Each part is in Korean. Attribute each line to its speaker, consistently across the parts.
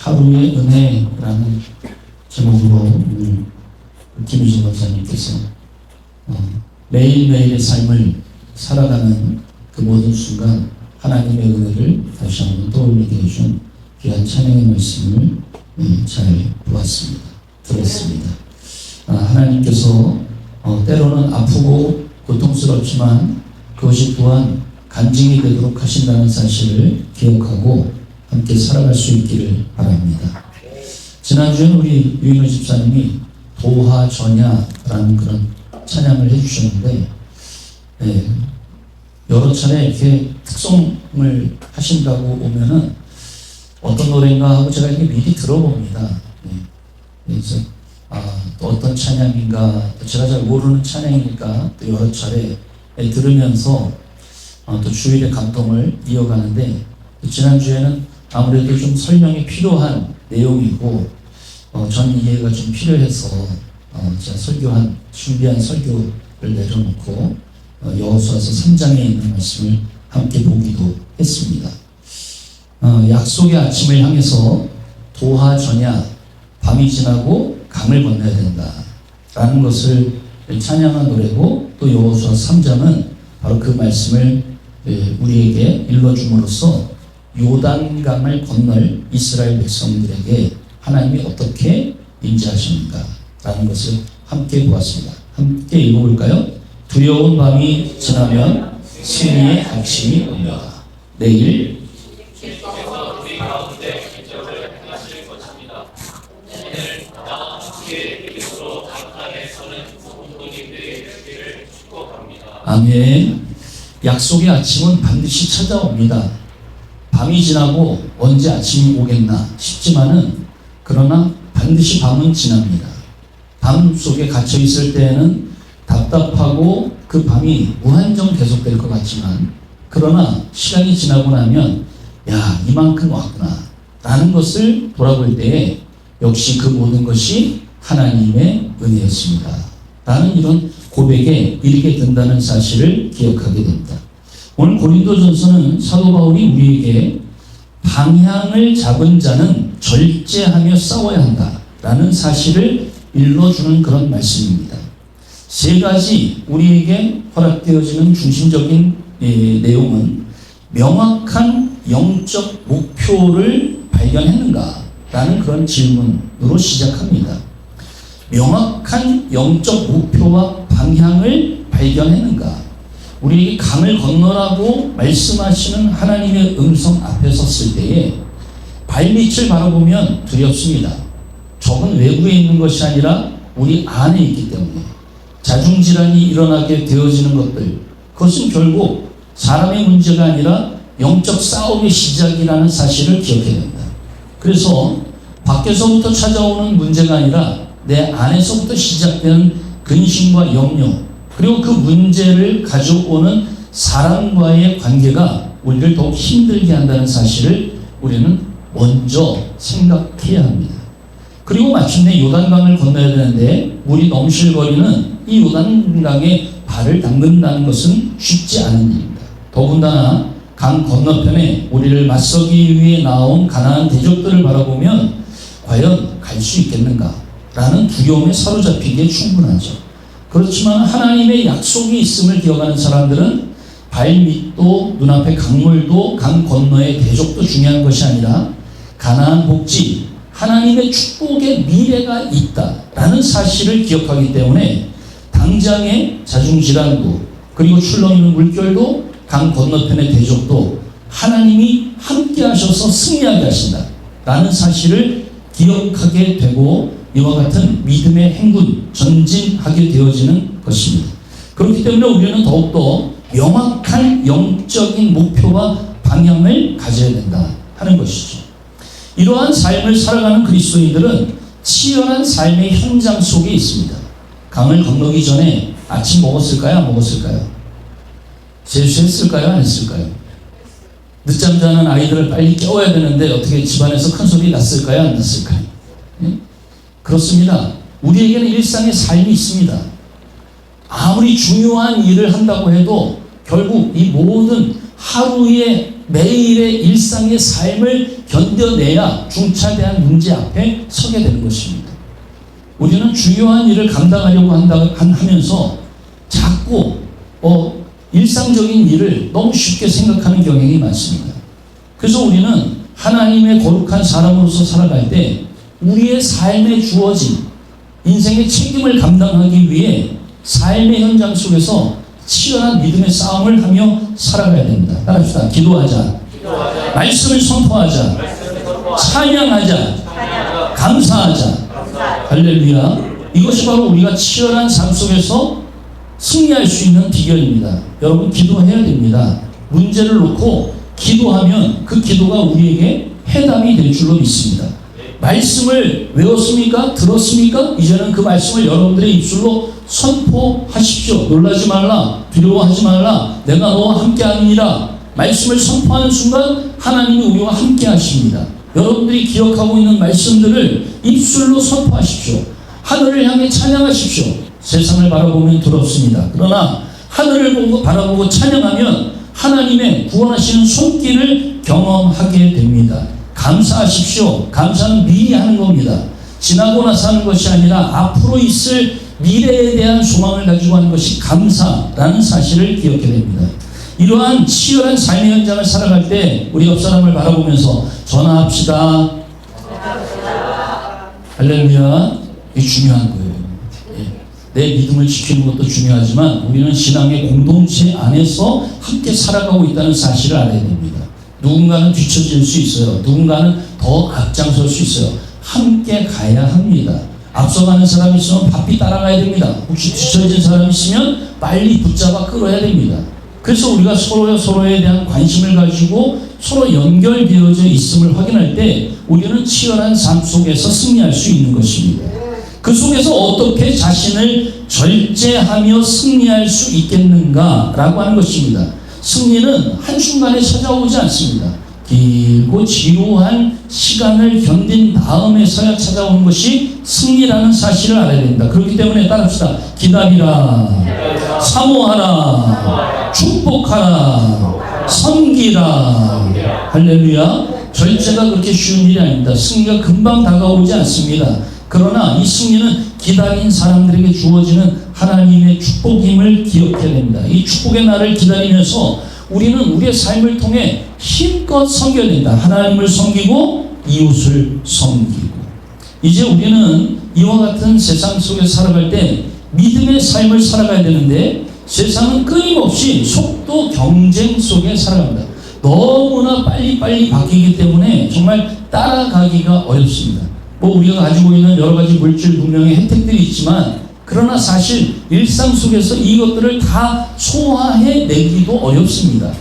Speaker 1: 하루의 은혜라는 제목으로 오늘 김유진 목사님께서 매일매일의 삶을 살아가는 그 모든 순간 하나님의 은혜를 다시 한번 떠올리게 해준 귀한 찬양의 말씀을 잘 보았습니다. 들었습니다. 하나님께서 때로는 아프고 고통스럽지만 그것이 또한 간증이 되도록 하신다는 사실을 기억하고 함께 살아갈 수 있기를 바랍니다. 지난주에는 우리 유인호 집사님이 도하전야라는 그런 찬양을 해주셨는데 여러 차례 이렇게 특송을 하신다고 오면은 어떤 노래인가 하고 제가 이렇게 미리 들어봅니다. 그래서 또 어떤 찬양인가, 또 제가 잘 모르는 찬양이니까 또 여러 차례 들으면서 또 주일의 감동을 이어가는데, 지난주에는 아무래도 좀 설명이 필요한 내용이고 전 이해가 좀 필요해서 제가 준비한 설교를 내려놓고 여호수아서 3장에 있는 말씀을 함께 보기도 했습니다. 약속의 아침을 향해서 도하전야, 밤이 지나고 강을 건너야 된다 라는 것을 찬양한 노래고, 또 여호수아 3장은 바로 그 말씀을 우리에게 일러줌으로써 요단강을 건널 이스라엘 백성들에게 하나님이 어떻게 임재하십니까 라는 것을 함께 보았습니다. 함께 읽어볼까요? 두려운 밤이 지나면 승리의 아침이 옵니다. 내일 우리 가운데 기적을 행하실 것입니다. 오늘 다 함께 믿음으로 감탄에 서는 성도님들의 되기를 축복합니다. 아멘. 약속의 아침은 반드시 찾아옵니다. 밤이 지나고 언제 아침이 오겠나 싶지만은, 그러나 반드시 밤은 지납니다. 밤 속에 갇혀 있을 때에는 답답하고 그 밤이 무한정 계속될 것 같지만, 그러나 시간이 지나고 나면 이만큼 왔구나 라는 것을 돌아볼 때에 역시 그 모든 것이 하나님의 은혜였습니다 라는 이런 고백에 이르게 된다는 사실을 기억하게 됩니다. 오늘 고린도전서는 사도 바울이 우리에게 방향을 잡은 자는 절제하며 싸워야 한다 라는 사실을 일러주는 그런 말씀입니다. 세 가지 우리에게 허락되어지는 중심적인 내용은 명확한 영적 목표를 발견했는가 라는 그런 질문으로 시작합니다. 명확한 영적 목표와 방향을 발견했는가? 우리에게 강을 건너라고 말씀하시는 하나님의 음성 앞에 섰을 때에 발밑을 바라보면 두렵습니다. 적은 외부에 있는 것이 아니라 우리 안에 있기 때문에 자중질환이 일어나게 되어지는 것들, 그것은 결국 사람의 문제가 아니라 영적 싸움의 시작이라는 사실을 기억해야 됩니다. 그래서 밖에서부터 찾아오는 문제가 아니라 내 안에서부터 시작되는 근심과 염려, 그리고 그 문제를 가져오는 사람과의 관계가 우리를 더욱 힘들게 한다는 사실을 우리는 먼저 생각해야 합니다. 그리고 마침내 요단강을 건너야 되는데 물이 넘실거리는 이 요단강에 발을 담근다는 것은 쉽지 않은 일입니다. 더군다나 강 건너편에 우리를 맞서기 위해 나온 가나안 대적들을 바라보면 과연 갈 수 있겠는가 라는 두려움에 사로잡히기에 충분하죠. 그렇지만 하나님의 약속이 있음을 기억하는 사람들은 발밑도 눈앞의 강물도 강 건너의 대적도 중요한 것이 아니라 가나안 복지, 하나님의 축복의 미래가 있다라는 사실을 기억하기 때문에 당장의 자중질환도, 그리고 출렁이는 물결도, 강 건너편의 대적도 하나님이 함께 하셔서 승리하게 하신다라는 사실을 기억하게 되고, 이와 같은 믿음의 행군, 전진하게 되어지는 것입니다. 그렇기 때문에 우리는 더욱더 명확한 영적인 목표와 방향을 가져야 된다 하는 것이죠. 이러한 삶을 살아가는 그리스도인들은 치열한 삶의 현장 속에 있습니다. 강을 건너기 전에 아침 먹었을까요? 안 먹었을까요? 세수했을까요? 안 했을까요? 늦잠 자는 아이들을 빨리 깨워야 되는데 어떻게 집안에서 큰 소리 났을까요? 안 났을까요? 그렇습니다. 우리에게는 일상의 삶이 있습니다. 아무리 중요한 일을 한다고 해도 결국 이 모든 하루의 매일의 일상의 삶을 견뎌내야 중차대한 문제 앞에 서게 되는 것입니다. 우리는 중요한 일을 감당하려고 하면서 자꾸 일상적인 일을 너무 쉽게 생각하는 경향이 많습니다. 그래서 우리는 하나님의 거룩한 사람으로서 살아갈 때 우리의 삶에 주어진 인생의 책임을 감당하기 위해 삶의 현장 속에서 치열한 믿음의 싸움을 하며 살아가야 됩니다. 따라합시다. 기도하자. 말씀을 선포하자. 찬양하자. 감사하자. 할렐루야. 이것이 바로 우리가 치열한 삶 속에서 승리할 수 있는 비결입니다. 여러분 기도해야 됩니다. 문제를 놓고 기도하면 그 기도가 우리에게 해답이 될 줄로 믿습니다. 말씀을 외웠습니까? 들었습니까? 이제는 그 말씀을 여러분들의 입술로 선포하십시오. 놀라지 말라. 두려워하지 말라. 내가 너와 함께 하느니라. 말씀을 선포하는 순간 하나님이 우리와 함께 하십니다. 여러분들이 기억하고 있는 말씀들을 입술로 선포하십시오. 하늘을 향해 찬양하십시오. 세상을 바라보면 두렵습니다. 그러나 하늘을 바라보고 찬양하면 하나님의 구원하시는 손길을 경험하게 됩니다. 감사하십시오. 감사는 미리 하는 겁니다. 지나고 나서 하는 것이 아니라 앞으로 있을 미래에 대한 소망을 가지고 하는 것이 감사라는 사실을 기억해야 됩니다. 이러한 치열한 삶의 현장을 살아갈 때 우리 옆 사람을 바라보면서 전화합시다. 할렐루야. 이게 중요한 거예요. 내 믿음을 지키는 것도 중요하지만 우리는 신앙의 공동체 안에서 함께 살아가고 있다는 사실을 알아야 됩니다. 누군가는 뒤처질 수 있어요. 누군가는 더 앞장설 수 있어요. 함께 가야 합니다. 앞서가는 사람이 있으면 바삐 따라가야 됩니다. 혹시 뒤처진 사람이 있으면 빨리 붙잡아 끌어야 됩니다. 그래서 우리가 서로에 대한 관심을 가지고 서로 연결되어져 있음을 확인할 때 우리는 치열한 삶 속에서 승리할 수 있는 것입니다. 그 속에서 어떻게 자신을 절제하며 승리할 수 있겠는가라고 하는 것입니다. 승리는 한순간에 찾아오지 않습니다. 길고 지루한 시간을 견딘 다음에서야 찾아오는 것이 승리라는 사실을 알아야 됩니다. 그렇기 때문에 따릅시다. 기다리라, 사모하라, 축복하라, 섬기라. 할렐루야. 절제가 그렇게 쉬운 일이 아닙니다. 승리가 금방 다가오지 않습니다. 그러나 이 승리는 기다린 사람들에게 주어지는 하나님의 축복임을 기억해야 됩니다. 이 축복의 날을 기다리면서 우리는 우리의 삶을 통해 힘껏 섬겨야 된다. 하나님을 섬기고 이웃을 섬기고. 이제 우리는 이와 같은 세상 속에 살아갈 때 믿음의 삶을 살아가야 되는데 세상은 끊임없이 속도 경쟁 속에 살아갑니다. 너무나 빨리빨리 바뀌기 때문에 정말 따라가기가 어렵습니다. 우리가 가지고 있는 여러 가지 물질 분명히 혜택들이 있지만 그러나 사실 일상 속에서 이것들을 다 소화해내기도 어렵습니다.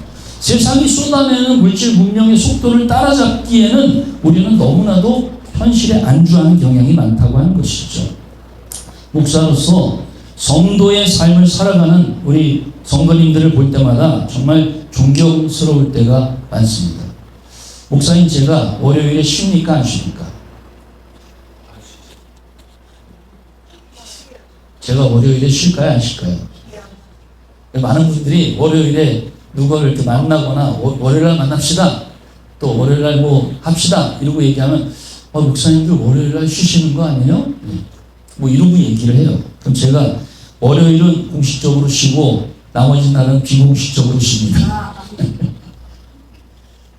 Speaker 1: 세상이 쏟아내는 물질 문명의 속도를 따라잡기에는 우리는 너무나도 현실에 안주하는 경향이 많다고 하는 것이죠. 목사로서 성도의 삶을 살아가는 우리 성도님들을 볼 때마다 정말 존경스러울 때가 많습니다. 목사님, 제가 월요일에 쉽니까 안 쉽니까? 제가 월요일에 쉴까요 안 쉴까요? 많은 분들이 월요일에 누구를 이렇게 만나거나 월요일날 만납시다, 또 월요일날 뭐 합시다 이러고 얘기하면 목사님들 월요일날 쉬시는 거 아니에요? 이러고 얘기를 해요. 그럼 제가 월요일은 공식적으로 쉬고 나머지 날은 비공식적으로 쉽니다.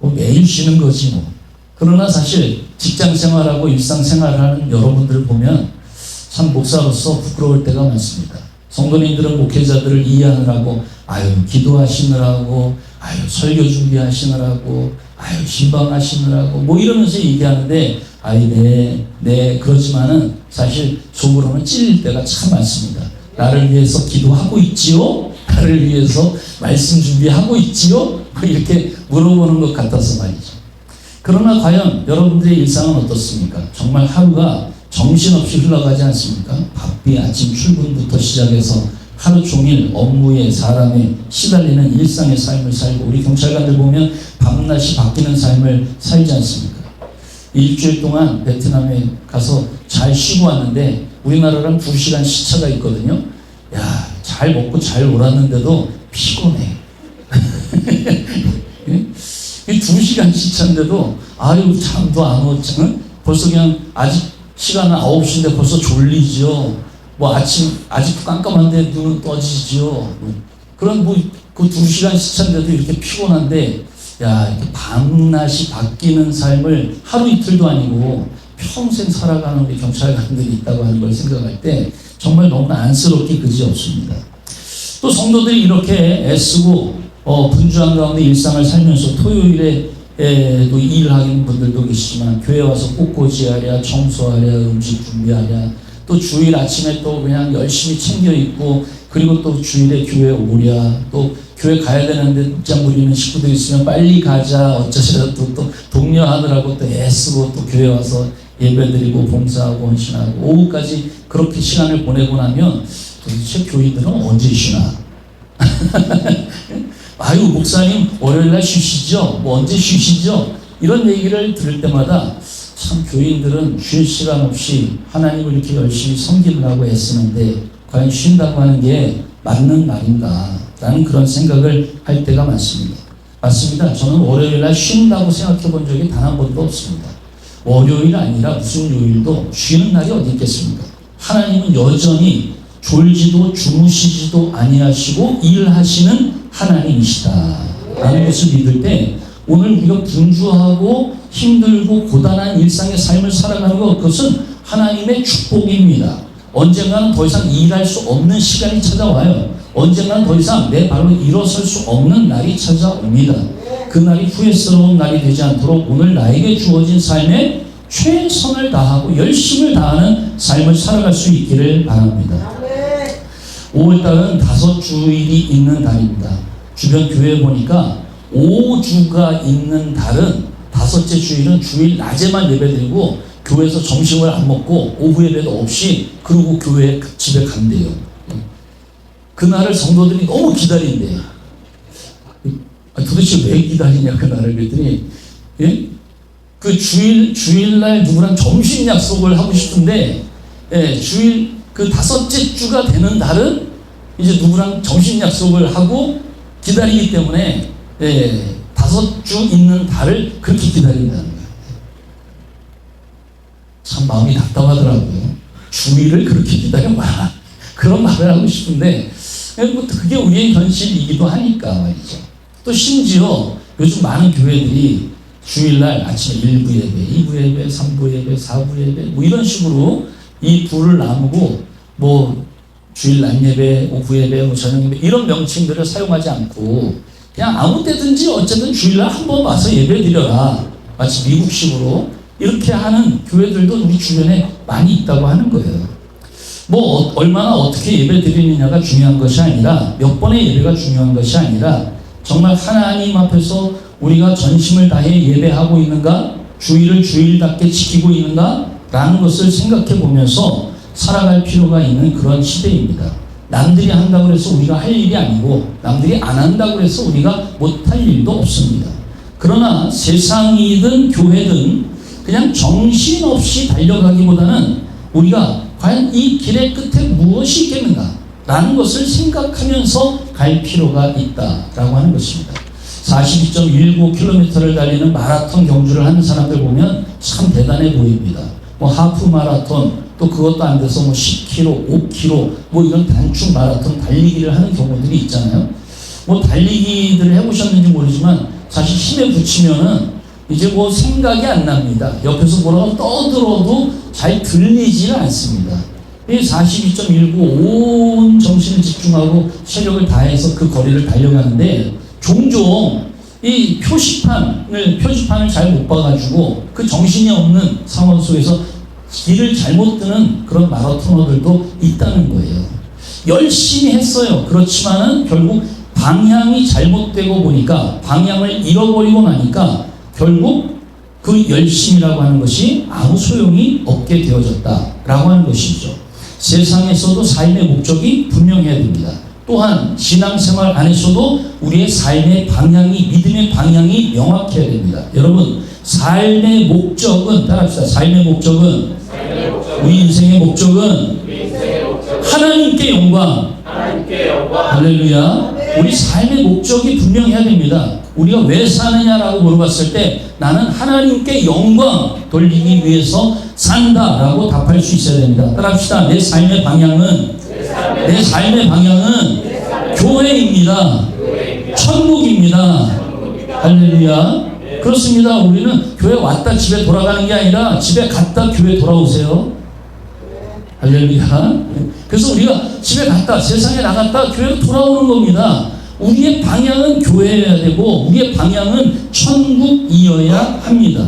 Speaker 1: 매일 쉬는 거지 뭐. 그러나 사실 직장 생활하고 일상 생활을 하는 여러분들을 보면 참 목사로서 부끄러울 때가 많습니다. 성도님들은 목회자들을 이해하느라고 기도하시느라고 설교 준비하시느라고 신방하시느라고 이러면서 얘기하는데 네 그렇지만은 사실 속으로는 찔릴 때가 참 많습니다. 나를 위해서 기도하고 있지요? 나를 위해서 말씀 준비하고 있지요? 이렇게 물어보는 것 같아서 말이죠. 그러나 과연 여러분들의 일상은 어떻습니까? 정말 하루가 정신없이 흘러가지 않습니까? 바삐 아침 출근부터 시작해서 하루 종일 업무에 사람에 시달리는 일상의 삶을 살고 우리 경찰관들 보면 밤낮이 바뀌는 삶을 살지 않습니까? 일주일 동안 베트남에 가서 잘 쉬고 왔는데 우리나라랑 2시간 시차가 있거든요. 잘 먹고 잘 놀았는데도 피곤해. 2시간 시차인데도 아유 잠도 안 오잖아. 벌써 그냥 아직 시간은 9시인데 벌써 졸리지요. 뭐 아직도 깜깜한데 눈은 떠지지요. 그런 그 2시간 시차인데도 이렇게 피곤한데, 야, 이렇게 밤낮이 바뀌는 삶을 하루 이틀도 아니고 평생 살아가는 우리 경찰관들이 있다고 하는 걸 생각할 때 정말 너무나 안쓰럽기 그지없습니다. 또 성도들이 이렇게 애쓰고 분주한 가운데 일상을 살면서 토요일에 또 일을 하는 분들도 계시지만 교회 와서 꽃꽂이하랴, 청소하랴, 음식 준비하랴, 또 주일 아침에 또 그냥 열심히 챙겨 입고, 그리고 또 주일에 교회 오랴, 또 교회 가야 되는데 늦잠 부리는 식구들 있으면 빨리 가자 어쩌시라 또 독려하느라고 또 애쓰고 또 교회 와서 예배드리고 봉사하고 헌신하고 오후까지 그렇게 시간을 보내고 나면 도대체 교인들은 언제 쉬나? 아유 목사님 월요일날 쉬시죠? 뭐 언제 쉬시죠? 이런 얘기를 들을 때마다 참 교인들은 쉴 시간 없이 하나님을 이렇게 열심히 섬기려고 애쓰는데 과연 쉰다고 하는 게 맞는 말인가 라는 그런 생각을 할 때가 많습니다. 맞습니다. 저는 월요일날 쉰다고 생각해 본 적이 단 한 번도 없습니다. 월요일 아니라 무슨 요일도 쉬는 날이 어디 있겠습니까? 하나님은 여전히 졸지도 주무시지도 아니하시고 일하시는 하나님이시다 라는 것을 믿을 때 오늘 우리가 분주하고 힘들고 고단한 일상의 삶을 살아가는 것, 그것은 하나님의 축복입니다. 언젠가는 더 이상 일할 수 없는 시간이 찾아와요. 언젠가는 더 이상 내 발로 일어설 수 없는 날이 찾아옵니다. 그 날이 후회스러운 날이 되지 않도록 오늘 나에게 주어진 삶에 최선을 다하고 열심을 다하는 삶을 살아갈 수 있기를 바랍니다. 5월달은 5주일이 있는 달입니다. 주변 교회에 보니까 5주가 있는 달은 5째 주일은 주일 낮에만 예배드리고 교회에서 점심을 안 먹고 오후 예배도 없이 그러고 교회 집에 간대요. 그날을 성도들이 너무 기다린대요. 도대체 왜 기다리냐 그날을 그랬더니, 예? 그 주일날 누구랑 점심 약속을 하고 싶은데, 예, 주일 그 5째 주가 되는 달은 이제 누구랑 점심 약속을 하고 기다리기 때문에, 예, 5주 있는 달을 그렇게 기다린다는 거예요. 참 마음이 답답하더라고요. 주일을 그렇게 기다려봐. 그런 말을 하고 싶은데, 그게 우리의 현실이기도 하니까 말이죠. 또 심지어 요즘 많은 교회들이 주일날 아침에 1부 예배, 2부 예배, 3부 예배, 4부 예배 뭐 이런 식으로 이 부를 나누고 뭐 주일 낮 예배, 오후 예배, 뭐 저녁 예배 이런 명칭들을 사용하지 않고 그냥 아무 때든지 어쨌든 주일날 한번 와서 예배 드려라. 마치 미국식으로 이렇게 하는 교회들도 우리 주변에 많이 있다고 하는 거예요. 뭐 얼마나 어떻게 예배 드리느냐가 중요한 것이 아니라 몇 번의 예배가 중요한 것이 아니라 정말 하나님 앞에서 우리가 전심을 다해 예배하고 있는가, 주일을 주일답게 지키고 있는가 라는 것을 생각해 보면서 살아갈 필요가 있는 그런 시대입니다. 남들이 한다고 해서 우리가 할 일이 아니고 남들이 안 한다고 해서 우리가 못할 일도 없습니다. 그러나 세상이든 교회든 그냥 정신없이 달려가기보다는 우리가 과연 이 길의 끝에 무엇이 있겠는가 라는 것을 생각하면서 갈 필요가 있다라고 하는 것입니다. 42.19km를 달리는 마라톤 경주를 하는 사람들 보면 참 대단해 보입니다. 뭐 하프 마라톤, 또 그것도 안 돼서 뭐 10km, 5km 뭐 이런 단축 마라톤 달리기를 하는 경우들이 있잖아요. 뭐 달리기들을 해보셨는지 모르지만 사실 힘에 붙이면은 이제 뭐 생각이 안 납니다. 옆에서 뭐라고 떠들어도 잘 들리질 않습니다. 이 42.19 온 정신을 집중하고 체력을 다해서 그 거리를 달려가는데 종종 이 표지판을 잘 못 봐가지고 그 정신이 없는 상황 속에서 길을 잘못 드는 그런 마라토너들도 있다는 거예요. 열심히 했어요. 그렇지만은 결국 방향이 잘못되고 보니까 방향을 잃어버리고 나니까 결국 그 열심이라고 하는 것이 아무 소용이 없게 되어졌다라고 하는 것이죠. 세상에서도 삶의 목적이 분명해야 됩니다. 또한 신앙생활 안에서도 우리의 삶의 방향이, 믿음의 방향이 명확해야 됩니다. 여러분, 삶의 목적은, 따라합시다. 삶의 목적은, 우리 인생의 목적은 하나님께 영광, 할렐루야. 우리 삶의 목적이 분명해야 됩니다. 우리가 왜 사느냐라고 물어봤을 때 나는 하나님께 영광 돌리기 위해서 산다라고 답할 수 있어야 됩니다. 따라합시다. 내 삶의 방향은 교회입니다. 천국입니다. 할렐루야. 그렇습니다. 우리는 교회 왔다 집에 돌아가는 게 아니라 집에 갔다 교회 돌아오세요. 할렐루야. 그래서 우리가 집에 갔다 세상에 나갔다 교회로 돌아오는 겁니다. 우리의 방향은 교회여야 되고 우리의 방향은 천국이어야 합니다.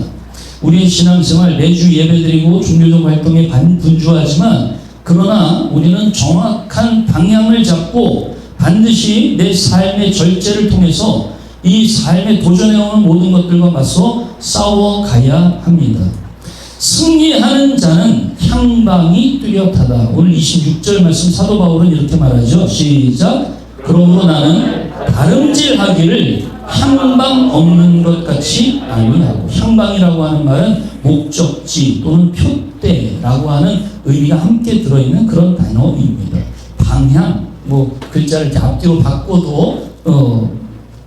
Speaker 1: 우리의 신앙생활 매주 예배드리고 종교적 활동에 분주하지만 그러나 우리는 정확한 방향을 잡고 반드시 내 삶의 절제를 통해서 이 삶에 도전해오는 모든 것들과 맞서 싸워가야 합니다. 승리하는 자는 향방이 뚜렷하다. 오늘 26절 말씀 사도 바울은 이렇게 말하죠. 시작. 그러므로 나는 다름질하기를 향방 없는 것 같이 아니하고, 향방이라고 하는 말은 목적지 또는 표대라고 하는 의미가 함께 들어있는 그런 단어입니다. 방향, 글자를 이렇게 앞뒤로 바꿔도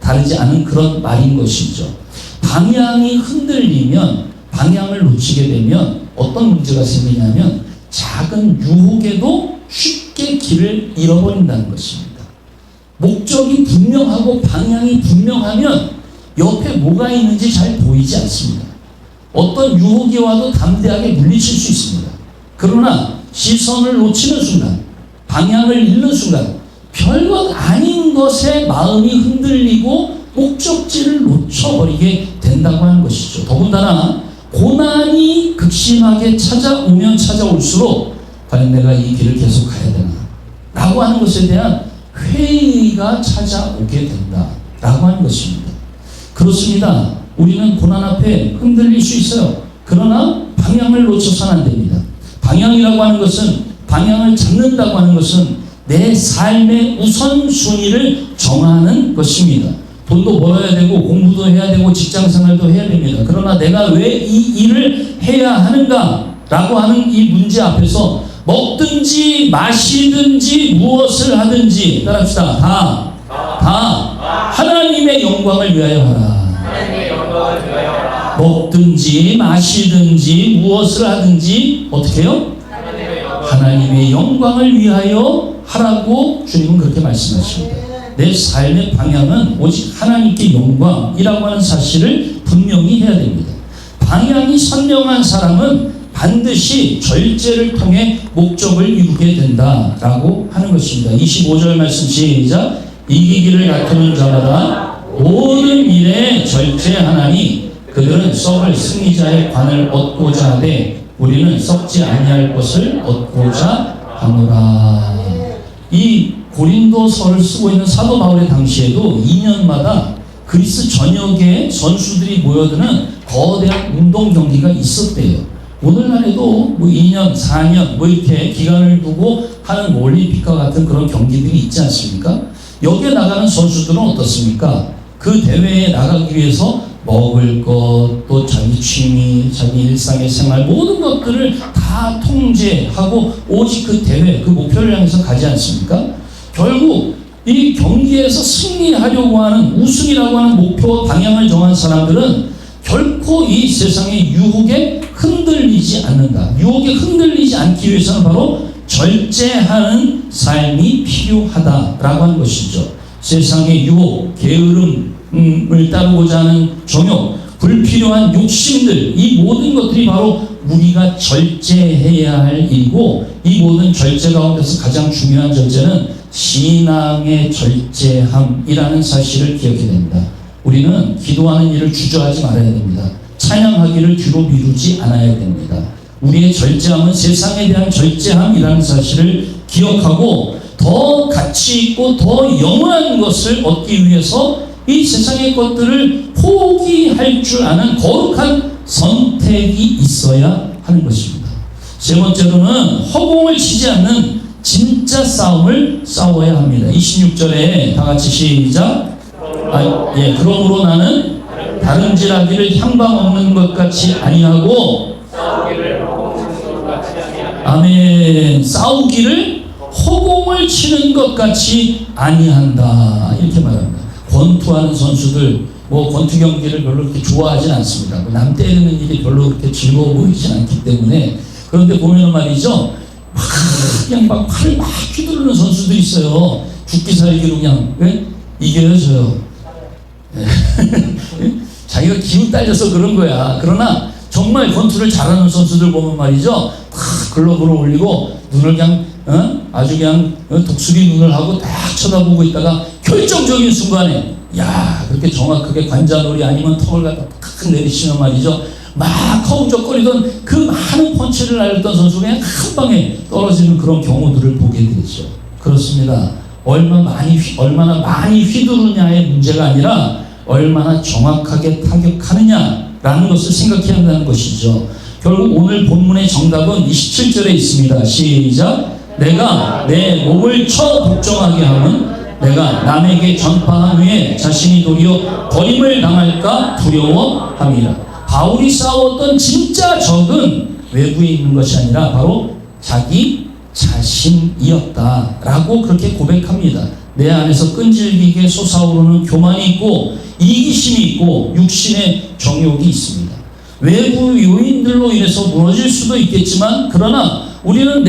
Speaker 1: 다르지 않은 그런 말인 것이죠. 방향이 흔들리면, 방향을 놓치게 되면 어떤 문제가 생기냐면 작은 유혹에도 쉽게 길을 잃어버린다는 것입니다. 목적이 분명하고 방향이 분명하면 옆에 뭐가 있는지 잘 보이지 않습니다. 어떤 유혹이 와도 담대하게 물리칠 수 있습니다. 그러나 시선을 놓치는 순간, 방향을 잃는 순간 별것 아닌 것에 마음이 흔들리고 목적지를 놓쳐버리게 된다고 하는 것이죠. 더군다나 고난이 극심하게 찾아오면 찾아올수록 과연 내가 이 길을 계속 가야 되나 라고 하는 것에 대한 회의가 찾아오게 된다라고 하는 것입니다. 그렇습니다. 우리는 고난 앞에 흔들릴 수 있어요. 그러나 방향을 놓쳐서는 안 됩니다. 방향이라고 하는 것은, 방향을 잡는다고 하는 것은 내 삶의 우선순위를 정하는 것입니다. 돈도 벌어야 되고 공부도 해야 되고 직장생활도 해야 됩니다. 그러나 내가 왜 이 일을 해야 하는가 라고 하는 이 문제 앞에서 먹든지 마시든지 무엇을 하든지, 따라합시다. 다 하나님의 영광을 위하여 하라. 먹든지 마시든지 무엇을 하든지 어떻게 해요? 하나님의 영광을 위하여 하라고 주님은 그렇게 말씀하십니다. 내 삶의 방향은 오직 하나님께 영광이라고 하는 사실을 분명히 해야 됩니다. 방향이 선명한 사람은 반드시 절제를 통해 목적을 이루게 된다라고 하는 것입니다. 25절 말씀 시작. 이기기를 다투는 자마다 모든 일에 절제하나니 그들은 썩을 승리자의 관을 얻고자 하되 우리는 썩지 아니할 것을 얻고자 하노라. 이 고린도서를 쓰고 있는 사도 바울의 당시에도 2년마다 그리스 전역에 선수들이 모여드는 거대한 운동 경기가 있었대요. 오늘날에도 2년, 4년 이렇게 기간을 두고 하는 올림픽과 같은 그런 경기들이 있지 않습니까? 여기에 나가는 선수들은 어떻습니까? 그 대회에 나가기 위해서 먹을 것, 또 자기 취미, 자기 일상의 생활 모든 것들을 다 통제하고 오직 그 대회, 그 목표를 향해서 가지 않습니까? 결국 이 경기에서 승리하려고 하는, 우승이라고 하는 목표 방향을 정한 사람들은 결코 이 세상의 유혹에 흔들리지 않는다. 유혹에 흔들리지 않기 위해서는 바로 절제하는 삶이 필요하다라고 하는 것이죠. 세상의 유혹, 게으름을 따르고자 하는 정욕, 불필요한 욕심들, 이 모든 것들이 바로 우리가 절제해야 할 일이고, 이 모든 절제 가운데서 가장 중요한 절제는 신앙의 절제함이라는 사실을 기억해야 됩니다. 우리는 기도하는 일을 주저하지 말아야 됩니다. 찬양하기를 뒤로 미루지 않아야 됩니다. 우리의 절제함은 세상에 대한 절제함이라는 사실을 기억하고 더 가치 있고 더 영원한 것을 얻기 위해서 이 세상의 것들을 포기할 줄 아는 거룩한 선택이 있어야 하는 것입니다. 세 번째로는 허공을 치지 않는 진짜 싸움을 싸워야 합니다. 26절에 다 같이 시작. 그러므로 나는 다름질하기를 향방 없는 것 같이 아니하고 아멘. 싸우기를 허공을 치는 것 같이 아니한다 이렇게 말합니다. 권투하는 선수들 권투 경기를 별로 그렇게 좋아하진 않습니다. 남 때리는 일이 별로 그렇게 즐거워 보이진 않기 때문에. 그런데 보면은 말이죠, 그냥 막 팔을 막 휘두르는 선수들이 있어요. 죽기 살기로 그냥 이겨요 져요. 자기가 기운 딸려서 그런 거야. 그러나 정말 권투를 잘하는 선수들 보면 말이죠, 글러브를 올리고 눈을 그냥 아주 그냥 독수리 눈을 하고 딱 쳐다보고 있다가 결정적인 순간에 그렇게 정확하게 관자놀이 아니면 턱을 갖다 탁 내리치면 말이죠, 막 허우적거리던 그 많은 펀치를 날렸던 선수가 그냥 한 방에 떨어지는 그런 경우들을 보게 되죠. 그렇습니다. 얼마나 많이 휘두르냐의 문제가 아니라 얼마나 정확하게 타격하느냐라는 것을 생각해야 한다는 것이죠. 결국 오늘 본문의 정답은 27절에 있습니다. 시작. 내가 내 목을 쳐 복종하게 하면 내가 남에게 전파한 후에 자신이 도리어 버림을 당할까 두려워함이라. 바울이 싸웠던 진짜 적은 외부에 있는 것이 아니라 바로 자기 자신이었다라고 그렇게 고백합니다. 내 안에서 끈질기게 솟아오르는 교만이 있고 이기심이 있고 육신의 정욕이 있습니다. 외부 요인들로 인해서 무너질 수도 있겠지만, 그러나 우리는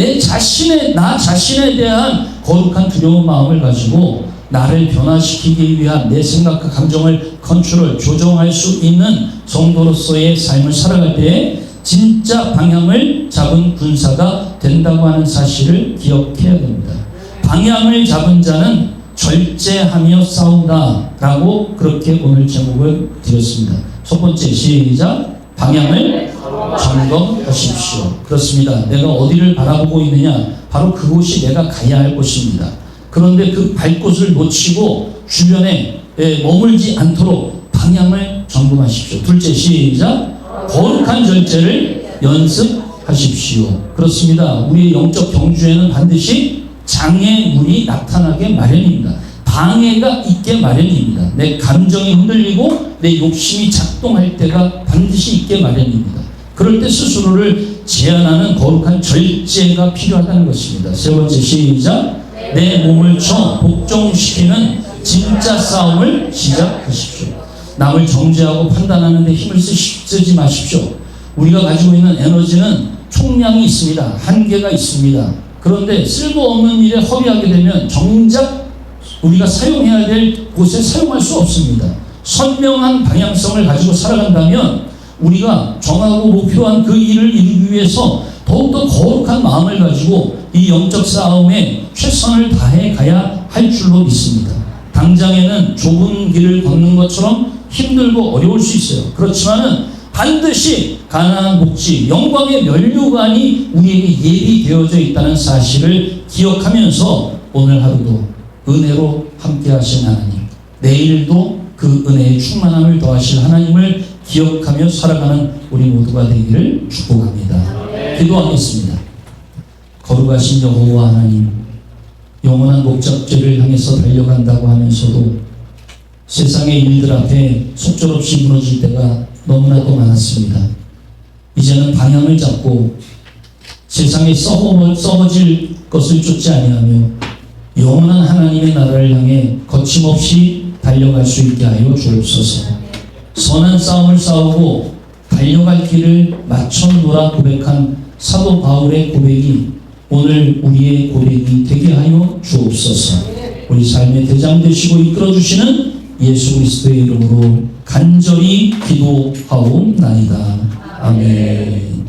Speaker 1: 나 자신에 대한 거룩한 두려운 마음을 가지고 나를 변화시키기 위한 내 생각과 감정을 조정할 수 있는 성도로서의 삶을 살아갈 때에 진짜 방향을 잡은 군사가 된다고 하는 사실을 기억해야 됩니다. 방향을 잡은 자는 절제하며 싸운다 라고 그렇게 오늘 제목을 드렸습니다. 첫 번째, 시작. 방향을 점검하십시오. 그렇습니다. 내가 어디를 바라보고 있느냐, 바로 그곳이 내가 가야 할 곳입니다. 그런데 그 발꽃을 놓치고 주변에 머물지 않도록 방향을 점검하십시오. 둘째, 시작. 거룩한 절제를 연습하십시오. 그렇습니다. 우리의 영적 경주에는 반드시 장애물이 나타나게 마련입니다. 방해가 있게 마련입니다. 내 감정이 흔들리고 내 욕심이 작동할 때가 반드시 있게 마련입니다. 그럴 때 스스로를 제한하는 거룩한 절제가 필요하다는 것입니다. 세 번째, 시작. 내 몸을 쳐 복종시키는 진짜 싸움을 시작하십시오. 남을 정죄하고 판단하는 데 힘을 쓰지 마십시오. 우리가 가지고 있는 에너지는 총량이 있습니다. 한계가 있습니다. 그런데 쓸모없는 일에 허비하게 되면 정작 우리가 사용해야 될 곳에 사용할 수 없습니다. 선명한 방향성을 가지고 살아간다면 우리가 정하고 목표한 그 일을 이루기 위해서 더욱더 거룩한 마음을 가지고 이 영적 싸움에 최선을 다해 가야 할 줄로 믿습니다. 당장에는 좁은 길을 걷는 것처럼 힘들고 어려울 수 있어요. 그렇지만은 반드시 가나안 복지, 영광의 면류관이 우리에게 예비되어져 있다는 사실을 기억하면서 오늘 하루도 은혜로 함께 하신 하나님, 내일도 그 은혜의 충만함을 더하실 하나님을 기억하며 살아가는 우리 모두가 되기를 축복합니다. 기도하겠습니다. 거룩하신 여호와 하나님, 영원한 목적지를 향해서 달려간다고 하면서도 세상의 일들 앞에 속절없이 무너질 때가 너무나도 많았습니다. 이제는 방향을 잡고 세상에 썩어질 것을 쫓지 아니하며 영원한 하나님의 나라를 향해 거침없이 달려갈 수 있게 하여 주옵소서. 선한 싸움을 싸우고 달려갈 길을 맞춰놓으라 고백한 사도 바울의 고백이 오늘 우리의 고백이 되게 하여 주옵소서. 우리 삶의 대장 되시고 이끌어주시는 예수 그리스도의 이름으로 간절히 기도하옵나이다. 아멘.